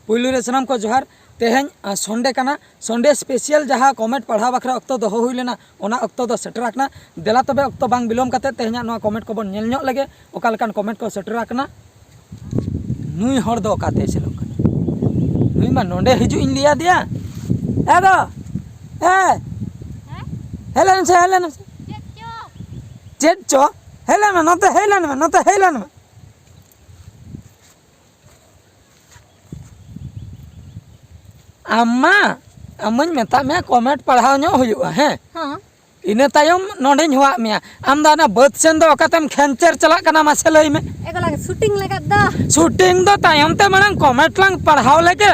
पुलू रे सनाम को जोहार तेहें संडे काना संडे स्पेशल जहाँ कमेंट पढ़ा बखरा अक्तो दो हुई लेना ओना अक्तो दो सेटर आकना देला तबे अक्तो बांग बिलोम कते तेहें नोआ कमेंट को बन नेल लगे ओका लेकान कमेंट को सेटर आकना नुई हर दो काते सेलो नुई मा नोंडे हिजु इन लिया दिया ए दो ए हेलन से चेट चो हेलन हेलन अम्मा अम्मन मेता में कमेंट पढ़ाव नो हुआ है इने तायम नोंडे हुआ मिया आम दाना बद सेन दो ओकातेम खेंचर चला कना मासे लई में एगला शूटिंग लगा दो तायम ते मांग कमेंट लांग पढ़ाव लगे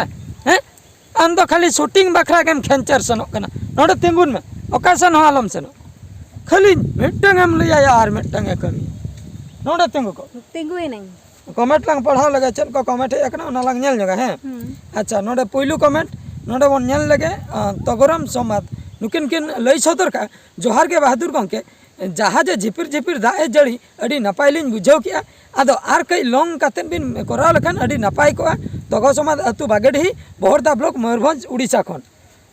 हैं आम दो खाली शूटिंग बखरा केम खेंचर सनो कना नोंडे तिंगुन में ओका सन आलम सेनो खाली मिटंग एम लिया यार मिटंग ए कमी नोंडे तिंगु को तिंगुए नहीं कमेंट लांग पढ़ाव लगे चल को कमेंट एकना ओना लांग नेल जगह है अच्छा नोंडे पहिलू कमेंट नोंडे बन नेल लगे तगरम समाद नुकिन किन लई सदर का जोहार के बहादुर गंके जहाँ जे झिपिर झिपिर दाए जड़ी अड़ी नपाय लिन बुझाव किया आदो आर कई लॉन्ग कातेन बिन कराव लखान अड़ी नपाय को तगो समाद अतु बागेडही बहरदा ब्लॉक मयूरभंज उड़ीसा खन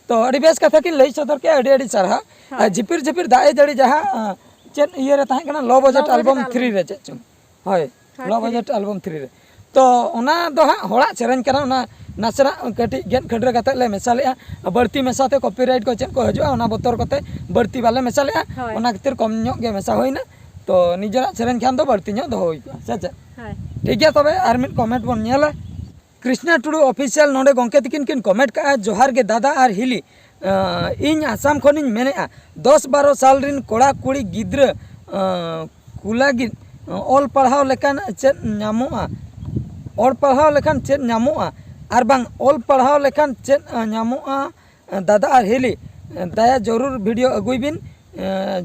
तो अड़ी बेस कथा किन लई सदर के अड़ी अड़ी सारा झिपिर झिपिर दाए जड़ी जहाँ चेन ये रे ताहे कना लो बजट एल्बम 3 रे चेचुम होय लो बजट एल्बम 3 रे तो ओना दो हा होड़ा सेरेन कना ओना नासरा कटी गेन खडरे कते ले मेसाले बर्ती मेसाते कॉपीराइट को चेन को हजो ओना बोतर कते बर्ती वाले मेसाले ओना खातिर कम नो गे मेसा होइना तो निजरा सेरेन खान दो बर्ती नो दो होई सच ठीक गया तबे आर मिट कमेंट बन नेला कृष्णा टुडू ऑफिशियल नोडे गंके तिकिन किन कमेंट का जोहार के दादा आर हिली इन आसाम खनिन मेने 10-12 साल रिन कोड़ा कुड़ी गिद्र कुलागी ऑल पढ़ाव लेकान चेत नामोआ ऑल पढ़ाव लेकान चेत नामोआ आर बांग ऑल पढ़ाव लेकान चेत नामोआ दादा आर हिली दया जरूर वीडियो अगुई बिन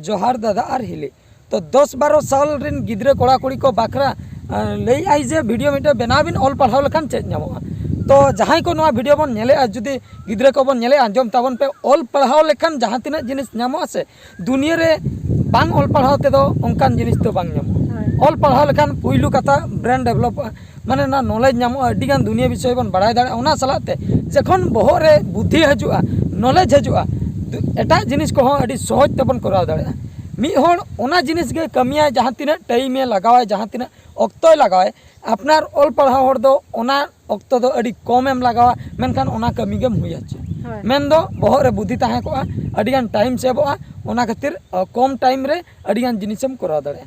जोहार दादा आर हिली तो 10-12 साल रिन गिद्र कोड़ा कुड़ी को बाखरा लई आई जे वीडियो मिटे बनाव बिन ऑल पढ़ाव लेकान चेत नामोआ तो जहाँ को नवा वीडियो बन नेले जुदी गिद्रे को बन नेले आंजम ताबन पे ऑल पढ़ाव लेखान जहाँ तीना जिनिस नामो से दुनिया रे बांग ऑल पढ़ाव ते दो उनकान जिनिस तो बांग नामो ऑल पढ़ाव लेखान पुइलू कथा ब्रांड डेवलप माने ना नॉलेज नामो अड्डी गान दुनिया विषय बन बड़ाय दाड़े ओना सलाते जखन बहर रे बुद्धि हजुआ नॉलेज हजुआ एटा जिनिस को अड्डी सहज तबन कराव दाड़े मी होड़ ओना जिनिस गे कमिया जहाँ तीना टाइम लगावे जहाँ तीना अक्तोय लगावे अपनार ऑल पढ़ाव हर दो ओना अक्तो दो अड़ी कम एम लगावा मेनखान ओना कमी गेम हुई आछे मेन दो बहर रे बुद्धि ताहे को अड़ी गान टाइम सेवोआ ओना खातिर कम टाइम रे अड़ी गान जिनिसम कराव दाड़े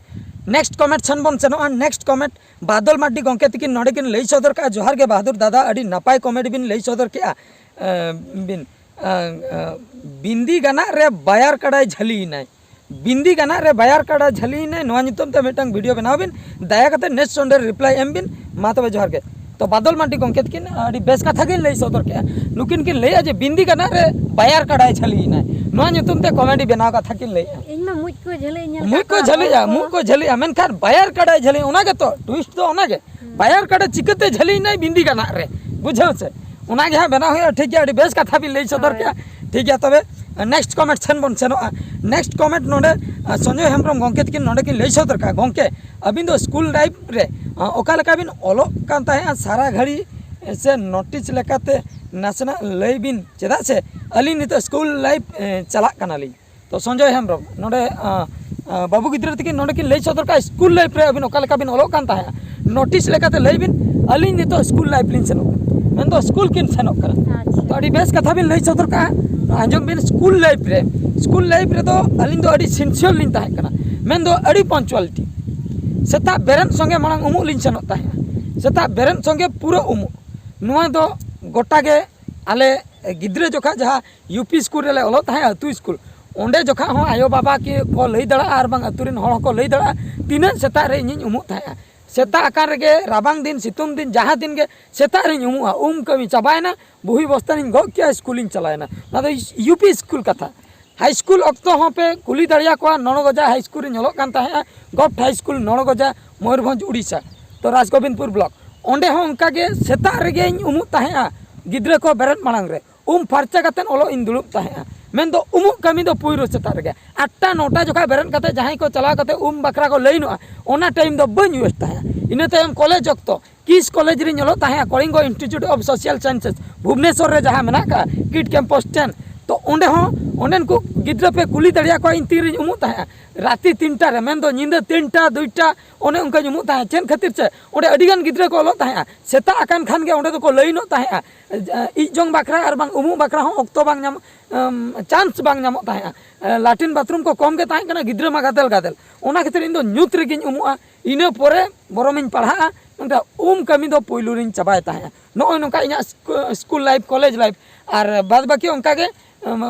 नेक्स्ट कमेंट सन बन सेनोआ नेक्स्ट कमेंट बादल माड्डी गंके तिकिन नोडे किन लई सदर का जोहार के बहादुर दादा अड़ी नापाय कमेंट बिन लई सदर के बिन बिंदी गाना रे बायार कड़ाई झली नाय बिंदी गाना रे बायार कड़ा झली ने नोआ नितम ते मिटंग वीडियो बनाव बिन दया कते नेक्स्ट संडे रिप्लाई एम बिन मा तबे जोहार के तो बादल माटी गंके किन अडी बेस कथा के लई सदर के नुकिन किन लई जे बिंदी गाना रे बायार कड़ा झली ने नोआ नितम ते कॉमेडी बनाव कथा किन लई इन में मुझ को झली मेन खान बायार कड़ा झली ओना के तो ट्विस्ट तो ओना के बायार कड़ा चिकते झली ने बिंदी गाना रे बुझल से ओना के हा बनाव हो ठीक है अडी बेस कथा बिन लई सदर के ठीक है तबे नेक्स्ट कमेंट सेन बन सेनोआ नेक्स्ट कमेंट नोडे संजय हेम्ब्रम गंके तकिन नोडे किन लई सदर का गंके अबिन दो स्कूल लाइफ रे ओका लेका बिन ओलो कान ताहे सारा घड़ी से नोटिस लेकाते नासना लई बिन चेदा से अली नित स्कूल लाइफ चला कनाली तो संजय हेम्ब्रम नोडे बाबू गिद्र तकिन नोडे किन लई सदर का स्कूल लाइफ रे अबिन ओका लेका बिन ओलो कान ताहे नोटिस लेकाते लई बिन अली नित स्कूल लाइफ लिन सेनो मेन दो स्कूल किन सेनो करा तो अडी बेस कथा बिन लई सदर का आंजम बिन स्कूल लाइफ रे तो अलिन दो अडी सिंसियर लिन ताहे कना मेन दो अडी पंचुअलिटी सेता बेरन संगे मांग उमु लिन सेनो ताहे सेता बेरन संगे पूरा उमु नुआ दो गोटा के आले गिद्रे जोखा जहाँ यूपी स्कूल रे ओलो ताहे अतु स्कूल ओंडे जोखा हो आयो बाबा के को लई दड़ा आर बांग अतुरिन हड़ को लई दड़ा तीना सेता रे इन उमु ताहे सेता आकार रे राबांग दिन सितुंग दिन जहाँ दिन के सेता रे उमुआ कमी चाबायना बुही बस्तानी गो क्या स्कूलिंग चलायना ना तो यूपी स्कूल कथा हाई स्कूल अक्तो हो पे कुली दड़िया को नणगजा हाई स्कूल रे नलोक कान ताहे गफ्ट हाई स्कूल नणगजा मयूरभंज उड़ीसा तो राजगोविंदपुर ब्लॉक ओंडे हो उनका के सेता रे गे उमु ताहे गिद्रे को बेरन मांग रे फार्चा कतेन ओलो इन दुड़ुब ताहे मेन दो उमुक कमी दो पुइरो सेता रगे 8टा 9टा जोखा बेरन कते जहां को चला कते बकरा को लइनो ओना टाइम दो बन वेस्ट ताया इना तायम कॉलेज ऑक्तो किस कॉलेज रे ñolo ताया Kalinga institute of social sciences Bhubaneswar रे जहां मेना का किड कैंपस 10 तो ओंडे हो ओंडेन को गिद्रा पे कुली दड़िया को इन तीर उमु ताया राती 3टा रे मेन दो निंदा 3टा 2टा ओने उनका उमु ताया चेन खातिर से ओंडे अडिगान गिद्रा को ओलो ताया सेता आकान खान गे ओंडे तो को लइनो ताया इजोंग बकरा और बांग उमु बकरा हो ऑक्तो बांग नाम चांस बांग नामो ताया लैट्रिन बाथरूम को कम के ताया कना गिद्रा मा गादल ओना खातिर इन दो न्यूत रे गिन उमुआ इना पोरे बरमिन पढ़ा उनका कमी दो पुइलु रिन चबाय ताया नो नोका इना स्कूल लाइफ कॉलेज लाइफ और बाद बाकी उनका के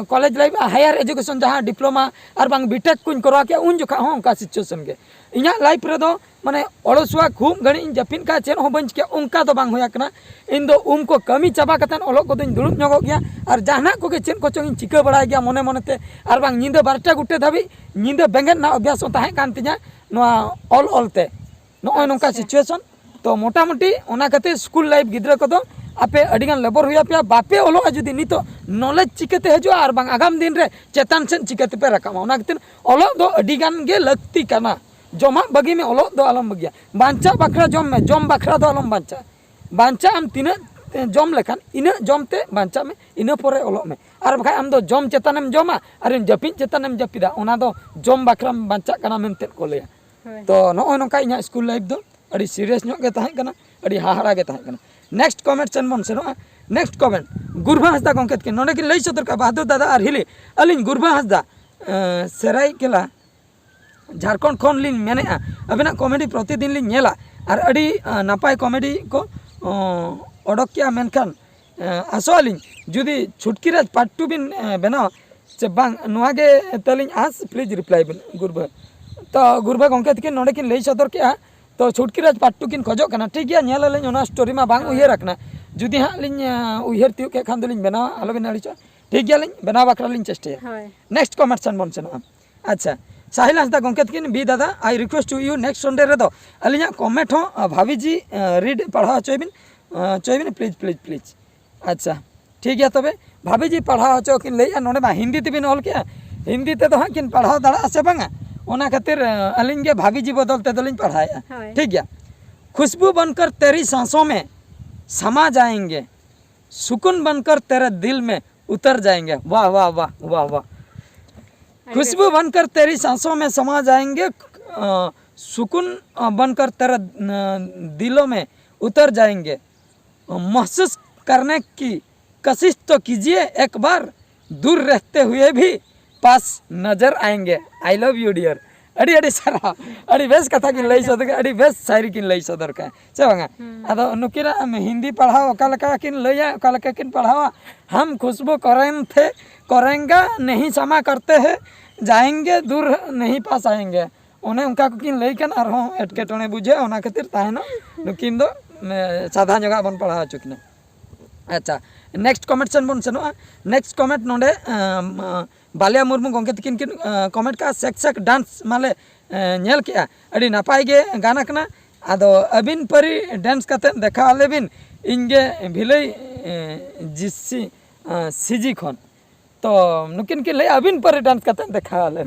कॉलेज लाइफ हायर एजुकेशन जहाँ डिप्लोमा और बांग बीटेक कुछ करवा के उन जोखा हो उनका सिचुएशन के इना लाइफ रे दो माने अड़सुआ खूब घड़ी जपिन का चेन हो बंच के उनका तो बांग होया कना इन दो को कमी चाबा कतन ओलो को दिन दुड़ुब ᱧᱚᱜᱚᱜ गया और जहाना को के चेन को चोंग चिका बड़ा गया मने मने ते और बांग निंदा 12टा गुटे धाबी निंदा बेंगन ना अभ्यास ताहे कान तिया नोआ ऑल ते नो नोका सिचुएशन तो मोटामुटी ओना खातिर स्कूल लाइफ गिद्रा को दो आपे अडिगान लेबर हुआ पे बापे ओलो जुदी नितो नॉलेज चिकते हजो और बांग आगाम दिन रे चेतन सेन चिकते पे रकामा ओना खातिर ओलो दो अडिगान गे लगती कना जमा बगी में ओलो दो आलम बगिया बांचा बकरा जम में जम बकरा दो आलम बांचा हम तीन जम लेखान इन जमते बांचा में इन पोरे ओलो में और बखा हम दो जम चेतनम जमा और जपिन चेतनम जपिदा ओना दो जम बकरा बांचा कना मेनते को लेया तो नो नोका इना स्कूल लाइफ दो अड़ी सीरियस ᱧᱚᱜ गे ताहे कना अड़ी हाहाड़ा गे ताहे कना नेक्स्ट कमेंट सेन बन सेनो नेक्स्ट कमेंट गुरबा हंसदा गंकेत के नोडे के लई सदर का बहादुर दादा और हिली अलिन गुरबा हंसदा सेराई केला झारखंड खन लिन मेने अबेना कॉमेडी प्रतिदिन लिन नेला और अड़ी नापाय कॉमेडी को ओडक किया मेनखान आसोलिन जुदी छुटकीराज पार्ट 2 बिन बेना से बांग नोआगे तलिन आस प्लीज रिप्लाई बिन गुरबा तो गुरबा गंकेत के नोडे के लई सदर के तो छुटकीराज पार्ट 2 किन खोजो कना ठीक गया नेल लेन ओना स्टोरी मा बांग उयहर रखना जुदी हां लिन उयहर तिउ के खान दलिन बेना आलो बिन आड़ी ठीक गया लिन बेना बकरा लिन चेष्टा नेक्स्ट कमेंट सन बन सेना अच्छा साहिल हंसदा गंकेत किन बी दादा I request to you next Sunday रे दो अलिया कमेंट हो भाभी जी रीड पढ़ा चोयबिन प्लीज प्लीज प्लीज अच्छा ठीक गया तबे भाभी जी पढ़ा चो किन लैया नोडे मा हिंदी तिबिन ऑल के हिंदी ते तो हां किन पढ़ा दाड़ा से बांगा ओना खातिर अलिन के भाभी जी बदलते दलिन पढ़ाया ठीक है खुशबू बनकर तेरी सांसों में समा जाएंगे सुकून बनकर तेरे दिल में उतर जाएंगे वाह वाह वाह वाह वाह खुशबू बनकर तेरी सांसों में समा जाएंगे सुकून बनकर तेरे दिलों में उतर जाएंगे महसूस करने की कोशिश तो कीजिए एक बार दूर रहते हुए भी पास नजर आएंगे आई लव यू डियर अड़ी अड़ी सारा अड़ी बेस कथा किन लई सदर अड़ी बेस शायरी किन लई सदर का से बांगा अदो नुकिरा हिंदी पढ़ाओ कालका किन लैया कालका किन पढ़ाओ हम खुशबू करेंगे नहीं समा करते हैं जाएंगे दूर नहीं पास आएंगे उन्हें उनका किन लई कन और एटकेटने बुझे ओना खातिर ताहेनो नुकिन दो साधा जगह बन पढ़ा चुकिना अच्छा नेक्स्ट कमेंट सन बन सेनो नेक्स्ट कमेंट नोडे बालिया मुर्मू गंके तकिन किन कमेंट का सेक डांस माले नेल के अड़ी नापाय गे गाना कना आदो अबिन परी डांस कते देखा आलेबिन इनगे भिलई जिसी सीजी खन तो नुकिन किन ले अबिन परी डांस कते देखा आले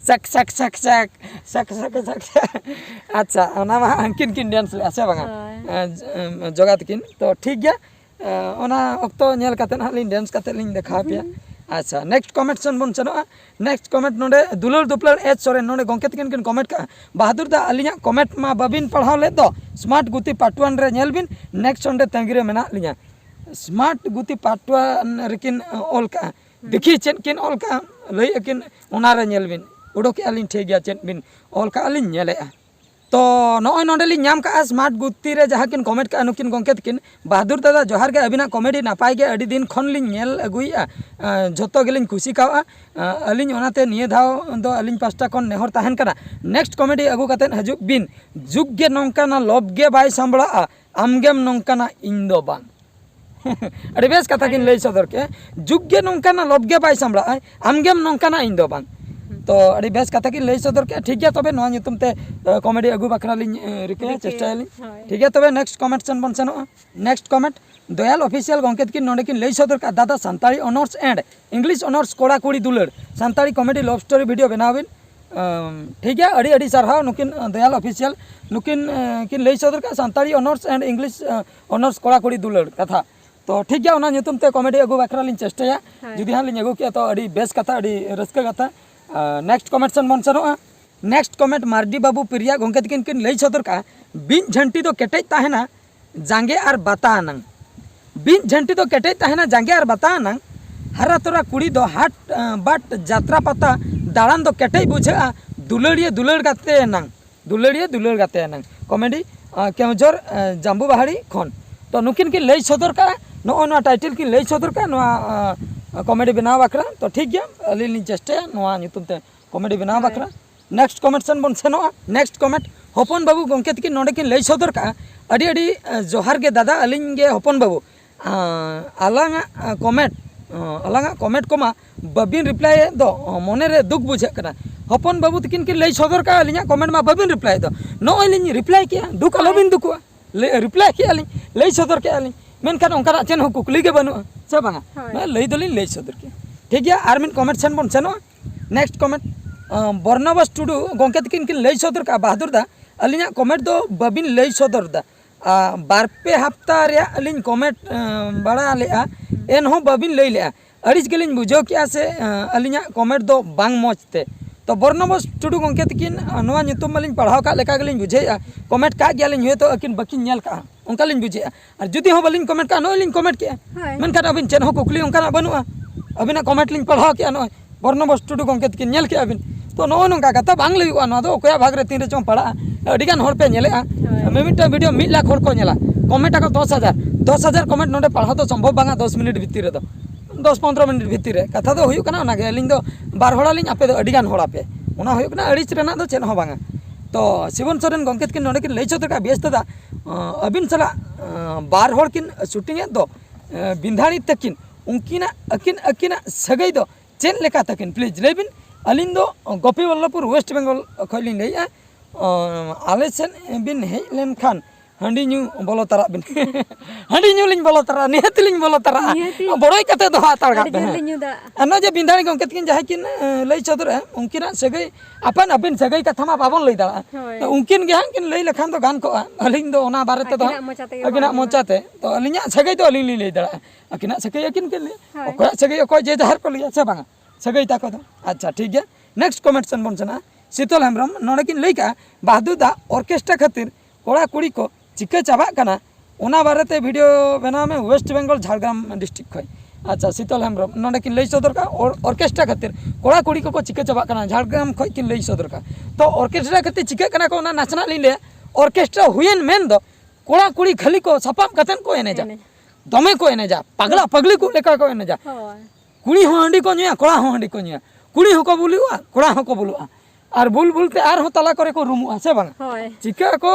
सक सक सक सक सक सक सक अच्छा ओना मा किन किन डांस ले आसे बांगा जगत किन तो ठीक गया ओना अक्तो नेल कते हालिन डांस कते लिन देखा पिया अच्छा नेक्स्ट कमेंट सन बन सेनो नेक्स्ट कमेंट नोडे दुलर दुपलर एज सोरेन नोडे गंकेत किन कमेंट का बहादुर दा अलिया कमेंट मा बबिन पढ़ाव ले दो स्मार्ट गुती पार्ट 1 रे नेल बिन नेक्स्ट संडे तंगिरे मेना लिया स्मार्ट गुती पार्ट 1 रेकिन ऑल का देखी चेन किन ऑल का लई अकिन ओना रे नेल बिन उडोके अलिन ठीक गया चेन बिन ऑल का अलिन नेले तो नॉय नोडली नाम का स्मार्ट गुत्ती रे जहाँ किन कमेंट का नुकिन गंकेत किन बहादुर दादा जोहार के अबिना कॉमेडी नापाय गे अड़ी दिन खन लिन नेल अगुइया जतो गेलिन खुशी कावा अलिन ओनाते निये धाव दो अलिन पास्टा कोन नेहर ताहन कना नेक्स्ट कॉमेडी अगु कतेन हजुक बिन जुग गे नंकाना लब गे बाय सांबड़ा आमगेम नंकाना इन दो बांग अड़ी बेस कथा किन लई सदर के जुग गे नंकाना लब गे बाय सांबड़ा आमगेम नंकाना इन दो बांग तो अड़ी बेस कथा की लई सदर के ठीक है तबे नोआ ᱧᱩᱛᱩᱢ ते कॉमेडी अगु बखरा लिन रिके चेष्टा लिन ठीक है तबे नेक्स्ट कमेंट सन बन सनो नेक्स्ट कमेंट दयाल ऑफिशियल गंकेत की नोडे की लई सदर का दादा Santali honours and English honours कोड़ा कुड़ी दुलड़ Santali comedy love story video बनाविन ठीक है अड़ी अड़ी सरहाव नुकिन दयाल ऑफिशियल नुकिन किन लई सदर का Santali honours and English honours कोड़ा कुड़ी दुलड़ कथा तो ठीक है उना ᱧᱩᱛᱩᱢ ते कॉमेडी अगु बखरा लिन चेष्टाया जुदी हां लिन अगु किया तो अड़ी बेस कथा अड़ी रस्का कथा नेक्स्ट कमेंट सन बन सनो नेक्स्ट कमेंट मार्डी बाबू प्रिया गंकेत किन लई सदर का बिन झंटी तो केटेज ताहेना जांगे आर बाता नंग बिन झंटी तो केटेज ताहेना जांगे आर बाता नंग हरा तोरा कुड़ी दो हाट बाट जात्रा पाता दाड़ान दो केटेज बुझा दुलड़िए दुलड़ गाते नंग दुलड़िए दुलड़ गाते नंग कॉमेडी केवजोर जाम्बू बाहाड़ी खन तो नुकिन की लई सदर का नो टाइटल की लई सदर का कॉमेडी बनाव बकरा तो ठीक गया अली चेष्टा नोआ ᱧᱩᱛᱩᱢ ते कॉमेडी बनाव बकरा नेक्स्ट कमेंट सन बन सेनो नेक्स्ट कमेंट हपन बाबू गंकेत की नोडे की लई सदर का अड़ी अड़ी जोहार के दादा अलिंग गे हपन बाबू आलांगा कमेंट कोमा बबिन रिप्लाई दो मने रे दुख बुझे कना हपन बाबू तकिन की लई सदर का अलिंगा कमेंट मा बबिन रिप्लाई दो नो अलिंग रिप्लाई किया दुख अलोबिन दुखवा रिप्लाई किया अलिंग लई सदर के अलिंग मेनखान ओंकाना चेन हो कुकली के बनु से बांगा मैं लई दलिन लई सदर के ठीक है आर मिन कमेंट सेन बन सेनो नेक्स्ट कमेंट बर्नबास टुडू गंकेत किन लई सदर का बहादुर दा अलिंगा कमेंट दो बबिन लई सदर दा बारपे हफ्ता रे अलिंग कमेंट बड़ा लेआ एन हो बबिन लई लेआ अड़िस गेलिन बुझो किया से अलिंगा कमेंट दो बांग मोचते तो बर्नबास टुडू गंकेत किन नोआ ᱧᱩᱛᱩᱢ मालिन पढ़ाव का लेका गेलिन बुझेया कमेंट का गेलिन हुए तो अकिन बकिन नेल का उनका लिन बुझेया और जुदी हो बलिन कमेंट का नो लिन कमेंट किया मेनखान अबिन चेन हो कुकली उनका बनुआ अबिना कमेंट लिन पढ़ाव किया नो बर्नबास टुडू गंकेत किन नेल किया अबिन तो नो नोंका कथा बांग लयुआ नो दो कोया भाग रे तीन रे चों पड़ा अडिगान होर पे नेलेआ मिमिटा वीडियो 1 लाख होर को नेला कमेंट का 10,000 कमेंट नोडे पढ़ाव तो संभव बांगा 10 मिनट भीतर रे 10-15 मिनट भीतर रे कथा दो हुयु कना ओनागे अलिन दो बार होड़ा लिन आपे दो अडिगान होड़ा पे ओना हुयु कना अड़िस रेना दो चेन हो बांगा तो शिवन सोरेन गंकेत किन नोडे किन लई सदर का बेस दादा अबिन सला बार होड़ किन शूटिंग दो बिंधाणी तकिन उनकिना अकिना सगई दो चेन लेका तकिन प्लीज लेबिन अलिन दो गोपी वल्लभपुर वेस्ट बेंगल खलिन लेया आले सेन बिन हेज लेन खान हांडी न्यू बोलो तरा बिन हांडी न्यू लिन बोलो तरा निहत लिन बोलो तरा बड़ोई कते दो हातार गा अनो जे बिंधाणी गंकेत किन जहां किन लई सदर उनकिना सगई अपन अबिन सगई कथा मा बाबन लई दा उनकिन गे हां किन लई लखान तो गान को अलिन दो ओना बारे ते दो अकिना मोचाते तो अलिना सगई तो अलिन लई दा अकिना सगई अकिन के ले ओकरा सगई को जे जहर को लिया से बांगा सगई ता को अच्छा ठीक है नेक्स्ट कमेंट सन बन सना शीतल हेम्ब्रम नोडे किन लई का बहादुर दा ऑर्केस्ट्रा खातिर कोड़ा कुड़ी को चिके चाबा कना ओना बारेते वीडियो बना में वेस्ट बेंगल झारग्राम डिस्ट्रिक्ट खय अच्छा शीतल हेम्ब्रम नोडे किन लई सदर का ऑर्केस्ट्रा खातिर कोड़ा कुड़ी को चिके चाबा कना झारग्राम खय किन लई सदर का तो ऑर्केस्ट्रा खातिर चिके कना को ओना नाचना लिले ऑर्केस्ट्रा हुयन मेन दो कोड़ा कुड़ी खाली को सपाम कतन को एने जा दमे को एने जा पगला पगली को लेका को एने जा कुड़ी हो हांडी को नुया कोड़ा हो हांडी को नुया कुड़ी हो को बुलुआ कोड़ा हो को बुलुआ और बुल बुलते आर हो तला करे को रूमुआ से बांग चिका को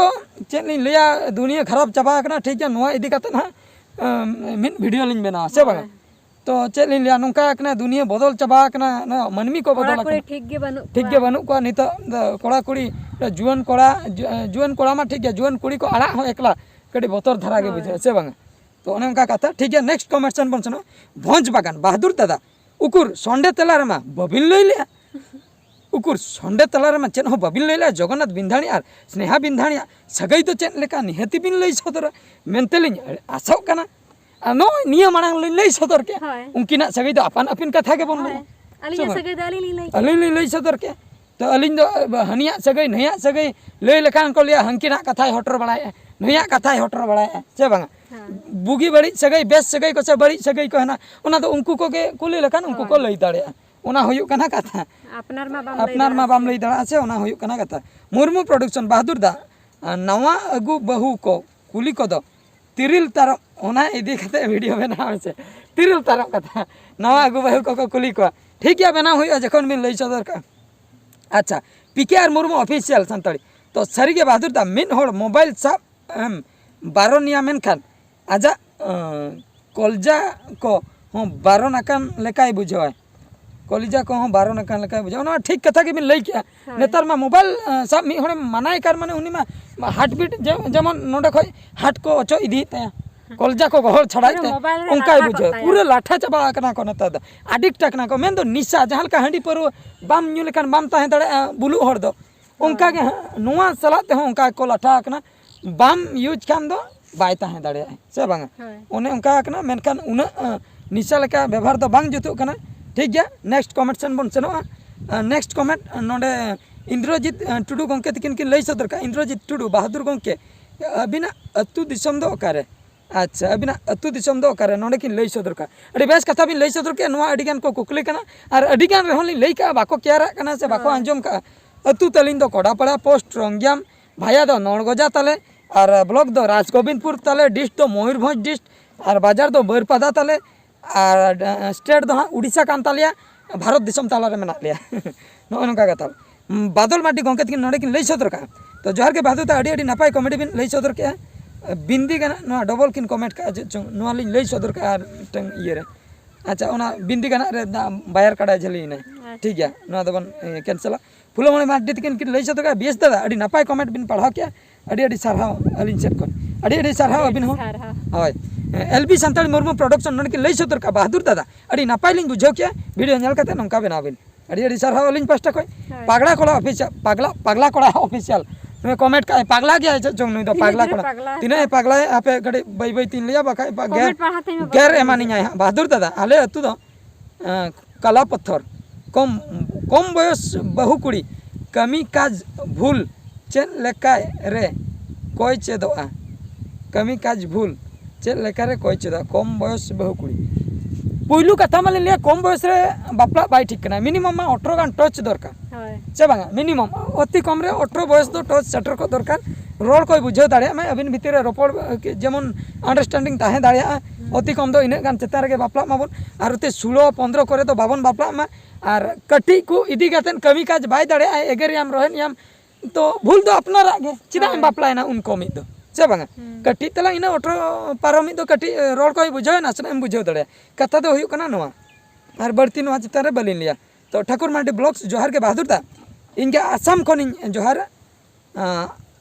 चेन लिन लिया दुनिया खराब चाबा कना ठीक है नोआ इदी कते ना मिन वीडियो लिन बना से बांग तो चेन लिन लिया नुका कना दुनिया बदल चाबा कना ना मनमी को बदल कना ठीक गे बनु को नित कोड़ा कुड़ी जुवन कोड़ा मा ठीक है जुवन कुड़ी को आड़ा हो एकला कडी बतर धरा गे बुझे से बांग तो ओने उनका कथा ठीक है नेक्स्ट कमेंशन बन सनो भोज बागान बहादुर दादा उकुर संडे तेला रे मा बबिन लई लिया उकुर संडे तलारे में चेन हो बबिन लैला जगन्नाथ बिंधाणी और स्नेहा बिंधाणी सगई तो चेन लेका निहति बिन लई सदर मेनतेलिन आसाव कना नो निया मांग लई सदर के उनकिना सगई तो अपन अपन कथा के बन अलिन लई सदर के तो अलिन दो हनिया सगई नया सगई लई लेखान को लिया हंकिना कथा हटर बड़ाए नया कथा हटर बड़ाए से बांगा बुगी बड़ी सगई बेस सगई को से बड़ी सगई को है ना तो उनको को के कुली लेखान उनको को लई दाड़े ओना हुयु कना कथा अपनार मा बाम लई दड़ा से ओना हुयु कना कथा मुर्मू प्रोडक्शन बहादुर दा नवा अगु बहु को कुली को दो तिरिल तार ओना इदी कते वीडियो बना से तिरिल तार कथा नवा अगु बहु को कुली को ठीक है बना हुयु जखन बिन लई सदर का अच्छा पीकेआर मुर्मू ऑफिशियल संताड़ी तो सरी के बहादुर दा मिन होड़ मोबाइल सब बारोनिया मेन खान आजा कलजा को हो बारोन अकन लेकाय बुझाय कलिजा को बारन अकान लेका बुझा ओना ठीक कथा के बिन लई के नेतार मा मोबाइल सब मी हणे मानाय कार माने उनी मा हार्ट बीट जेमन नोडे खय हार्ट को अचो इदी तया कलिजा को गहर छड़ाई ते उनका बुझे पूरे लाठा चबा कना को नेता द एडिक्ट कना को मेन दो निशा जहाल का हंडी पर बाम न्यू लेखान बाम ताहे दड़े बुलु हर दो उनका के नुआ सला ते उनका को लाठा कना बाम यूज खान दो बाय ताहे दड़े से बांगा ओने उनका कना मेनखान उना निशा लेका व्यवहार दो बांग जुतु कना ठीक गया नेक्स्ट कमेंट सेन बन सेनोआ नेक्स्ट कमेंट नोडे इंद्रजीत टुडू गंके तकिन किन लई सदर का इंद्रजीत टुडू बहादुर गंके अबिना अतु दिसम दो अकारे अच्छा अबिना अतु दिसम दो अकारे नोडे किन लई सदर का अडी बेस कथा बिन लई सदर के नोआ अडिगान को कुकली कना और अडिगान रहन लई का बाको केरा कना से बाको अंजम का अतु तलिन दो कोडापड़ा पोस्ट रंगियाम भाया दो नौड़गजा ताले और ब्लॉक दो राजगोविंदपुर ताले डिस्ट दो मयूरभंज डिस्ट और बाजार दो बरपादा ताले और स्टेट दो हाँ उड़ीसा कान तालिया भारत दिसम ताला रे मेना लिया नोय नोका कथा बादल माटी गंके तकिन नोडे किन लई सदर का तो जोहार के बादू ता अडी नापाय कॉमेडी बिन लई सदर के बिंदी गाना नोआ डबल किन कमेंट का नोआ लिन लई सदर का आर टंग इये रे अच्छा ओना बिंदी गाना रे बायर काडा झली ने ठीक गया नोआ दबन कैंसिल फुलमणि माटी तकिन किन लई सदर का बेस दादा अडी नापाय कमेंट बिन पढ़ा के अडी सारहाव अलिन सेट कोन अडी सारहाव अबिन हो होय एलबी संताली मुर्मू प्रोडक्शन नोडे किन लई सदर का बहादुर दादा अडी नापाय लिन बुझाव के वीडियो नेल कते नंका बनाबिन अडी सारहाव अलिन पास्टा कोय पागला कोला ऑफिशियल पागला कोला ऑफिशियल मैं कमेंट का पागला गया जो नुई दो पागला कोला तिने पागला आपे गडे बई बई तीन लिया बाका गैर एमानी आय बहादुर दादा आले अतु दो कला पत्थर कम कम बयस बहु कुड़ी कमी काज भूल चेन लेकाय रे कोई चेदोआ कमी काज भूल चेन लेका रे कोई चेदोआ कम बयस बहु कुड़ी पुइलू कथा माने लिया कम बयस रे बापला बाय ठीक कना मिनिमम 18 गान टच दरकार से बांगा मिनिमम अति कम रे 18 बयस दो टच सेटर को दरकार रोड कोई बुझाव दाड़े मैं अबिन भितर रोपड़ जेमन अंडरस्टैंडिंग ताहे दाड़े अति कम दो इने गान चेतार के बापला माबन आर ते 16 15 करे तो बाबन बापला मा आर कटी को इदी गातन कमी काज बाय दाड़े एगेरियाम रहन याम तो भूल दो अपना रागे चिदा हम बापला ना उनको मिद दो से बांगा कटी तला इना 18 पारोमी दो कटी रोड कोई बुझाव ना सना हम बुझाव दाड़े कथा दो हुयु कना नोआ आर बर्ती नोआ चितार रे बलिन लिया तो ठाकुर मांडी ब्लॉग्स जोहार के बहादुर दा इनके आसाम खन जोहार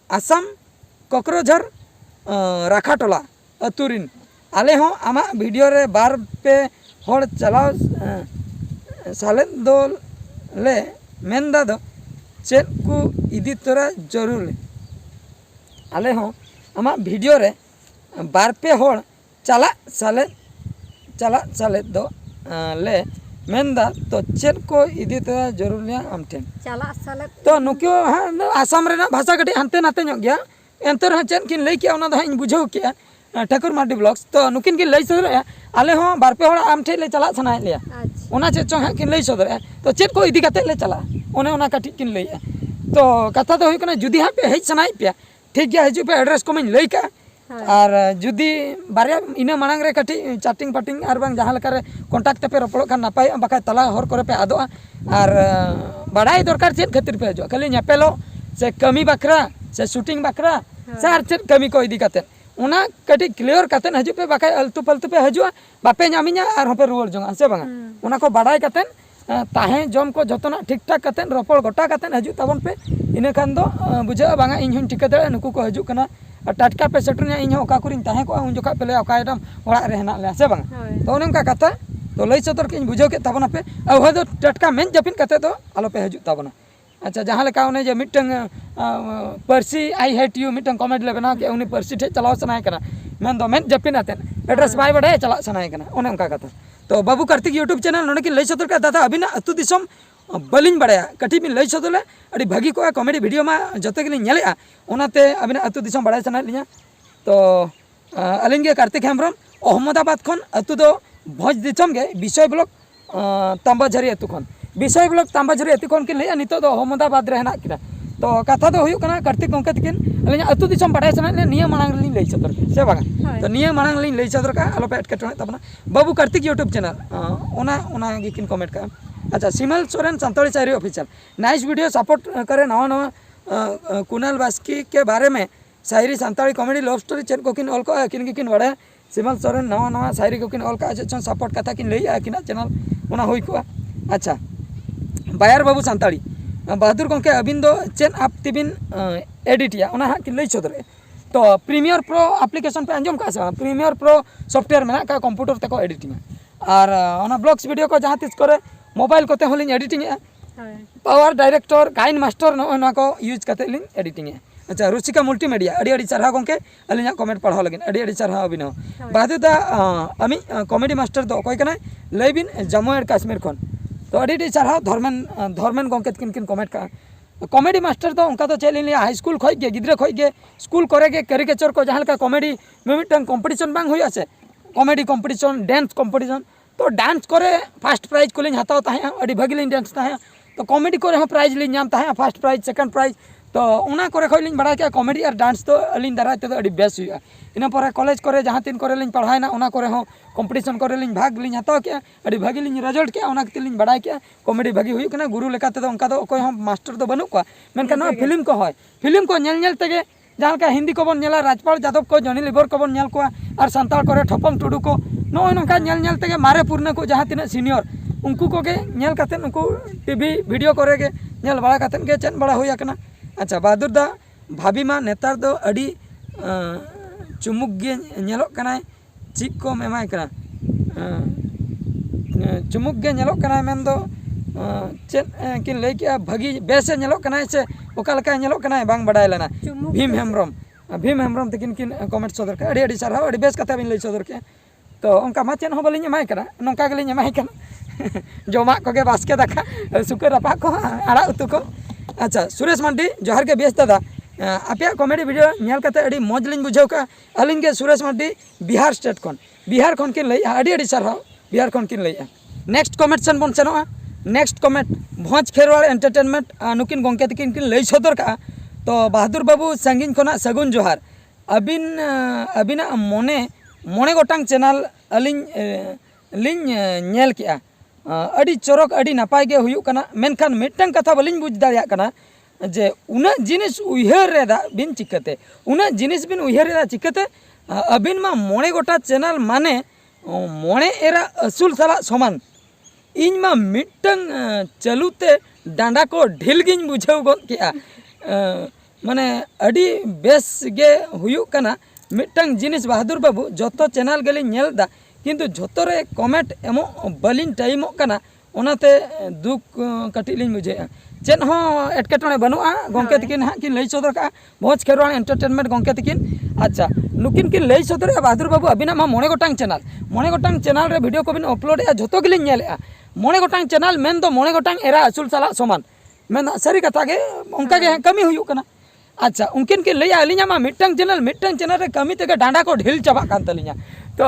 आसाम कक्रोझर राखाटोला अतुरिन आले हो आमा वीडियो रे बार पे होड़ चलाव साले दो ले मेनदा दो चेक को इदी तोरा जरूर आले हो आमा वीडियो रे बार पे होड़ चला साले दो ले मेनदा तो चेक को इदी तोरा जरूर लिया आम ठेन चला साले तो नुकियो हाँ आसाम रे ना भाषा कटी हानते नाते ᱧᱚᱜ गया एंतर हाँ चेन किन लई किया ओना दो हाँ बुझाव किया ठाकुर मांडी ब्लॉग्स तो नुकिन किन लई सदर आले हो बार पे होड़ आम ठे ले चला सनाय लिया ओना चेक चो हाँ किन लई सदर तो चेक को इदी काते ले चला ओने ओना कटी किन लई तो कथा दो हुई कना जुदी हाँ पे हेज सनाय पे ठीक गया हजू पे एड्रेस को मैं लई का और जुदी बारे इना मांग रे कटी चैटिंग पाटिंग और बांग जहां लेकर कांटेक्ट पे रोपड़ खान नापाय बाका तला हर करे पे आदोआ और बड़ाई दरकार चेक खातिर पे हजू खाली नेपेलो से कमी बकरा से शूटिंग बकरा सार चेक कमी को इदी काते उना कटी क्लियर काते हजू पे बाका अल्तु पल्तु पे हजू बापे नामिया और होपे रुवर जोंगा से बांगा उना को बड़ाई काते ताहे जम को जतना ठीक ठाक काते रोपड़ गोटा काते हजू तबन पे इने खान दो बुझा बांगा इन हुन टिका दे नुकु को हजू कना टाटका पे सेटुनिया इन हो का कुरिन ताहे को उन जोखा पे ले अकायदम ओड़ा रे हेना ले से बांगा तो उनका कथा तो लई सतर के बुझाव के तबना पे अब हदो टाटका मेन जपिन कते तो आलो पे हजू तबना अच्छा जहां लेका उन्हें जे मिटंग पर्सी आई हेट यू मिटंग कमेंट ले बना के उनी पर्सी ठे चलाव सनाय कना मेन दो मेन जपिन आते एड्रेस बाय बड़े चला सनाय कना ओने उनका कथा तो बाबू कार्तिक यूट्यूब चैनल नोने की लई सतर का दादा अबिना अतु दिसम बलिन बड़ाया कटी बिन लई सदले अड़ी भागी को कॉमेडी वीडियो मा जते के नेलेआ ओनाते अबिना अतु दिसम बड़ाय सना लिया तो अलिंगे कार्तिक हेम्ब्रम अहमदाबाद खन अतु दो भोज दिसम गे विषय ब्लॉक तांबाझारी अतु खन विषय ब्लॉक तांबाझारी अतु खन के लिया नितो दो अहमदाबाद रे हेना किना तो कथा दो हुयु कना कार्तिक गंके तकिन अलिंगा अतु दिसम बड़ाय सना ले निया मांग लिन लई सदर के से बागा तो निया मांग लिन लई सदर का आलो पे एटकेटोने तबना बाबू कार्तिक यूट्यूब चैनल ओना गे किन कमेंट का अच्छा सिमल सोरेन संताली चायरी ऑफिशियल नाइस वीडियो सपोर्ट करे नवा नवा कुणाल बास्की के बारे में शायरी Santali comedy love story chain को किन ऑल को किन किन बड़े सिमल सोरेन नवा नवा शायरी को किन ऑल का अच्छा सपोर्ट कथा किन लई किन चैनल ओना होई को अच्छा बायर बाबू सानताड़ी बहादुर गंके अबिन दो चेन आप तिबिन एडिटिया ओना हां कि लई सदरे तो प्रीमियर प्रो एप्लीकेशन पे अंजम का प्रीमियर प्रो सॉफ्टवेयर में का कंप्यूटर तक एडिटिंग और ओना ब्लॉग्स वीडियो को जहाँ तीस करे मोबाइल कोते होलिंग editing power director Kine Master ना को यूज करते लिंग एडिटिंग अच्छा रुचिका मल्टीमीडिया अड़ी अड़ी चरहा गंके अलिंग कमेंट पढ़ाओ लगिन अड़ी अड़ी चरहा अबिनो बहादुर दा अमी कॉमेडी मास्टर दो कोई कना लैबिन जम्मू एंड कश्मीर खन तो अड़ी अड़ी चरहा धर्मेन गंके किन किन कमेंट का कॉमेडी मास्टर तो उनका तो चल लिया हाई स्कूल खोज के गिद्रे खोज के स्कूल करे के कैरिकेचर को जहाँ का कॉमेडी में मिटन कंपटीशन बांग हुई से कॉमेडी कंपटीशन डांस कंपटीशन तो डांस करे फर्स्ट प्राइज को लिंग हताव ताहे अड़ी भागी लिंग डांस ताहे तो कॉमेडी करे हम प्राइज लिंग नाम ताहे फर्स्ट प्राइज सेकंड प्राइज तो उना करे खोज लिंग बड़ा के कॉमेडी और डांस तो अलिंग दाराय ते अड़ी बेस हुआ इन पर कॉलेज करे जहाँ तीन करे लिंग पढ़ाईना उना करे हो कंपटीशन करे लिंग भाग लिंग हताव के अड़ी भागी लिंग रिजल्ट के उना के लिंग बड़ा के कॉमेडी भागी हुई कना गुरु लेकाते तो उनका तो कोई हम मास्टर तो बनु को मेनका ना फिल्म को होय फिल्म को नेल नेल तेगे जहाँ का हिंदी को बन नेला राजपाल यादव को जॉनी लिवर को बन नेल को और संताल करे ठपम टुडू को नो नोका नेल नेल तेगे मारे पूर्ण को जहाँ तीन सीनियर उनको को के नेल काते उनको टीवी वीडियो करे के नेल बड़ा काते के चेन बड़ा हुई कना अच्छा बहादुर दा भाभी मा नेतार दो अड़ी चुमुक गे नेलोक कनाय चिक को एमाय कना चुमुक गे नेलोक कनाय मेन दो चेन किन लई के भागी बेसे नेलोक कनाय से ओका लका नेलोक कनाय बांग बडाय लेना भीम हेम्ब्रम तकिन किन कमेंट सदर के अड़ी अड़ी सारा अड़ी बेस कथा बिन लई सदर के तो उनका मा चेन हो बलिन एमाय कना नोका गेलिन एमाय कना जोमा को के बास्के दाका सुकर रपा को आड़ा उतु को अच्छा सुरेश मांडी जोहार के बेस दादा आपे कॉमेडी वीडियो नेल कते अड़ी मौज लिंग बुझाव का अलिंग के सुरेश मांडी बिहार स्टेट खन किन लई अड़ी अड़ी सरहाव बिहार खन किन लई नेक्स्ट कमेंट सन बन सेनोआ नेक्स्ट कमेंट भोज खेरवाल एंटरटेनमेंट नुकिन गंके तकिन किन लई सदर का तो बहादुर बाबू संगिन खना सगुन जोहार अबिना मोने गोटांग चैनल अलिंग लिंग नेल किया अड़ी चोरक अड़ी नपाय गे हुयुक कना मेनखान मिटंग कथा बलिंग बुझ दाड़िया कना जे उना जिनिस उयहर रेदा बिन चिकते उना जिनिस बिन उयहर रेदा चिकते अबिन मा मोने गोटा चैनल माने मोने एरा असुल साला समान इन मा मिटंग चलुते डांडा को ढिल गिन बुझाव गो किया माने अड़ी बेस गे हुयुक कना मिटंग जिनिस बहादुर बाबू जतो चैनल गेली नेल दा किंतु जोतो रे कमेंट एमो बलिन टाइमो कना ओनाते दुख कटी लिन बुझे चेन हो एटकेटणे बनुआ गंके तकिन हां किन लई सदर का भोज खेरवाल एंटरटेनमेंट गंके तकिन अच्छा नुकिन किन लई सदर बहादुर बाबू अबिना मा मोने गोटांग चैनल रे वीडियो को बिन अपलोड ए जोतो गिलिन नेलेआ मोने गोटांग चैनल मेन दो मोने गोटांग एरा असुल साला समान मेन सरी कथा गे उनका गे कमी हुयुक कना अच्छा उनकिन के लैया अलिया मा मिटंग चैनल रे कमी तेगे डांडा को ढिल चाबा कान तलिया तो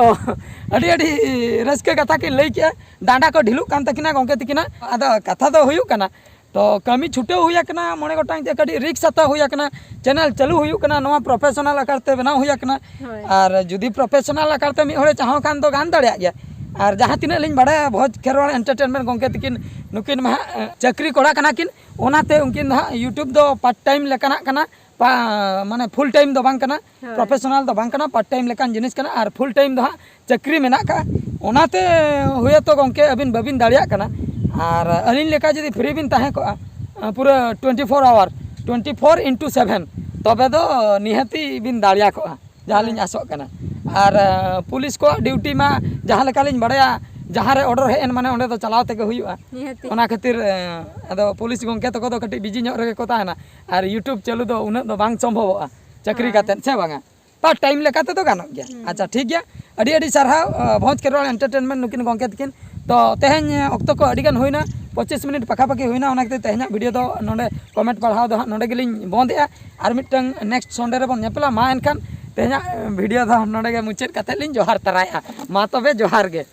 अड़ी अड़ी रस्के कथा किन लई के डांडा को ढिलुक कान तकिना गंके तकिना आदा कथा दो हुयुक कना तो कमी छुटेव हुई कना मोने गोटांग ते कडी रिक्स हता हुई कना चैनल चालू हुई कना नवा प्रोफेशनल आकारते बनाव हुई कना और जुदी प्रोफेशनल आकारते मी होरे चाहो खान तो गान दाड़िया गया और जहाँ तीन लिंग बड़ा भोज खेरवाल एंटरटेनमेंट गंके तकिन नुकिन मा चाकरी कोड़ा कना किन ओनाते उनकिन यूट्यूब दो पार्ट टाइम लेकाना कना माने फुल टाइम दो बांग कना प्रोफेशनल दो बांग कना पार्ट टाइम लेकान जिनिस कना और फुल टाइम दो चाकरी मेना का ओनाते हुए तो गंके अबिन बबिन दाड़िया कना और अलिन लेका जदि फ्री बिन ताहे को पूरा 24 आवर 24/7 तबे दो निहती बिन दाड़िया को जहाँ लिंग आसो कना और पुलिस को ड्यूटी में जहाँ लेका लिंग बड़ाया जहाँ रे ऑर्डर हेन माने ओंडे तो चलाव तेगे हुयुआ ओना खातिर अदो पुलिस गंके तको दो कटी बिजी ᱧᱚᱜ ᱨᱮᱜᱮ को ताहेना और यूट्यूब चालू दो उना दो बांग संभवोआ चाकरी काते से बांगा पार्ट टाइम लेकाते तो गानोग गया अच्छा ठीक गया अड़ी अड़ी सरहाव भोज खेरवाल एंटरटेनमेंट नुकिन गंके तकिन तो तेहेन ऑक्तो को अड़ीगान हुईना 25 मिनट पखापाखि हुईना ओना खातिर तेहेना वीडियो दो नोंडे कमेंट पढ़ाव दो नोंडे गेलिन बंदेआ और मिटंग नेक्स्ट संडे रे बन नेपला मा एनखान तेहेना वीडियो दो नोंडे गे मुचाद काते लिन जोहार तराया मा तबे जोहार गे।